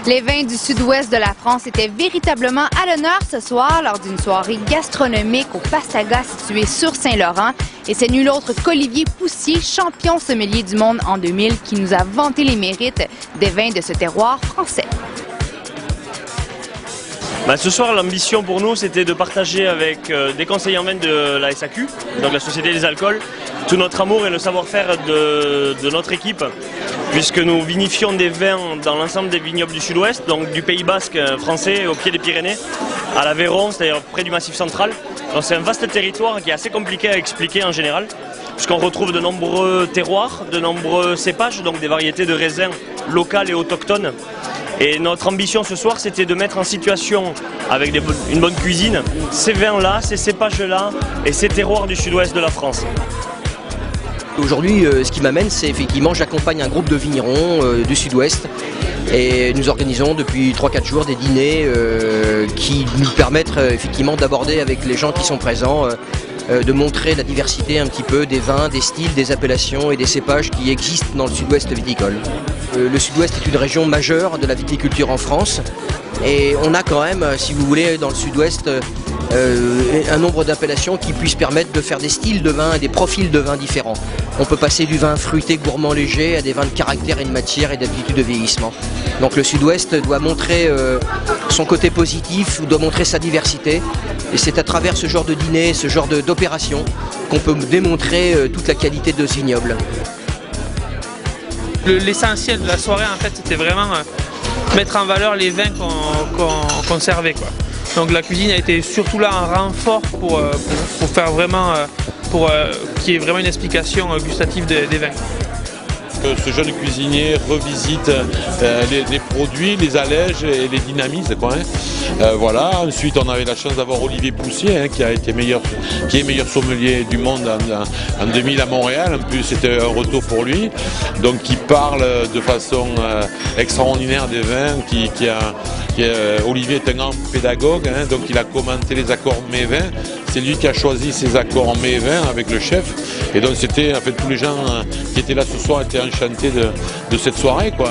Les vins du sud-ouest de la France étaient véritablement à l'honneur ce soir lors d'une soirée gastronomique au Pastaga situé sur Saint-Laurent. Et c'est nul autre qu'Olivier Poussier, champion sommelier du monde en 2000, qui nous a vanté les mérites des vins de ce terroir français. Ce soir, l'ambition pour nous, c'était de partager avec des conseillers en vin de la SAQ, donc la Société des Alcools, tout notre amour et le savoir-faire de notre équipe, puisque nous vinifions des vins dans l'ensemble des vignobles du sud-ouest, donc du Pays Basque français au pied des Pyrénées, à l'Aveyron, c'est-à-dire près du Massif central. Donc c'est un vaste territoire qui est assez compliqué à expliquer en général, puisqu'on retrouve de nombreux terroirs, de nombreux cépages, donc des variétés de raisins locales et autochtones. Et notre ambition ce soir, c'était de mettre en situation, avec une bonne cuisine, ces vins-là, ces cépages-là et ces terroirs du sud-ouest de la France. Aujourd'hui, ce qui m'amène, c'est effectivement, j'accompagne un groupe de vignerons du sud-ouest et nous organisons depuis 3-4 jours des dîners qui nous permettent effectivement d'aborder avec les gens qui sont présents, de montrer la diversité un petit peu des vins, des styles, des appellations et des cépages qui existent dans le sud-ouest viticole. Le sud-ouest est une région majeure de la viticulture en France et on a quand même, si vous voulez, dans le sud-ouest, un nombre d'appellations qui puissent permettre de faire des styles de vin et des profils de vin différents. On peut passer du vin fruité, gourmand, léger à des vins de caractère et de matière et d'habitude de vieillissement. Donc le sud-ouest doit montrer son côté positif, doit montrer sa diversité. Et c'est à travers ce genre de dîner, ce genre d'opération qu'on peut démontrer toute la qualité de ce vignoble. L'essentiel de la soirée, en fait, c'était vraiment mettre en valeur les vins qu'on servait, quoi. Donc la cuisine a été surtout là un renfort pour faire vraiment, qu'il y ait vraiment une explication gustative des vins. Ce jeune cuisinier revisite les produits, les allège et les dynamise, quoi, hein. Voilà. Ensuite, on avait la chance d'avoir Olivier Poussier, hein, qui est meilleur sommelier du monde en 2000 à Montréal. En plus, c'était un retour pour lui. Donc, qui parle de façon extraordinaire des vins. Olivier est un grand pédagogue, hein, donc il a commenté les accords mets-vins. C'est lui qui a choisi ses accords mets-vins avec le chef. Et donc c'était, en fait, tous les gens qui étaient là ce soir étaient enchantés de cette soirée, quoi.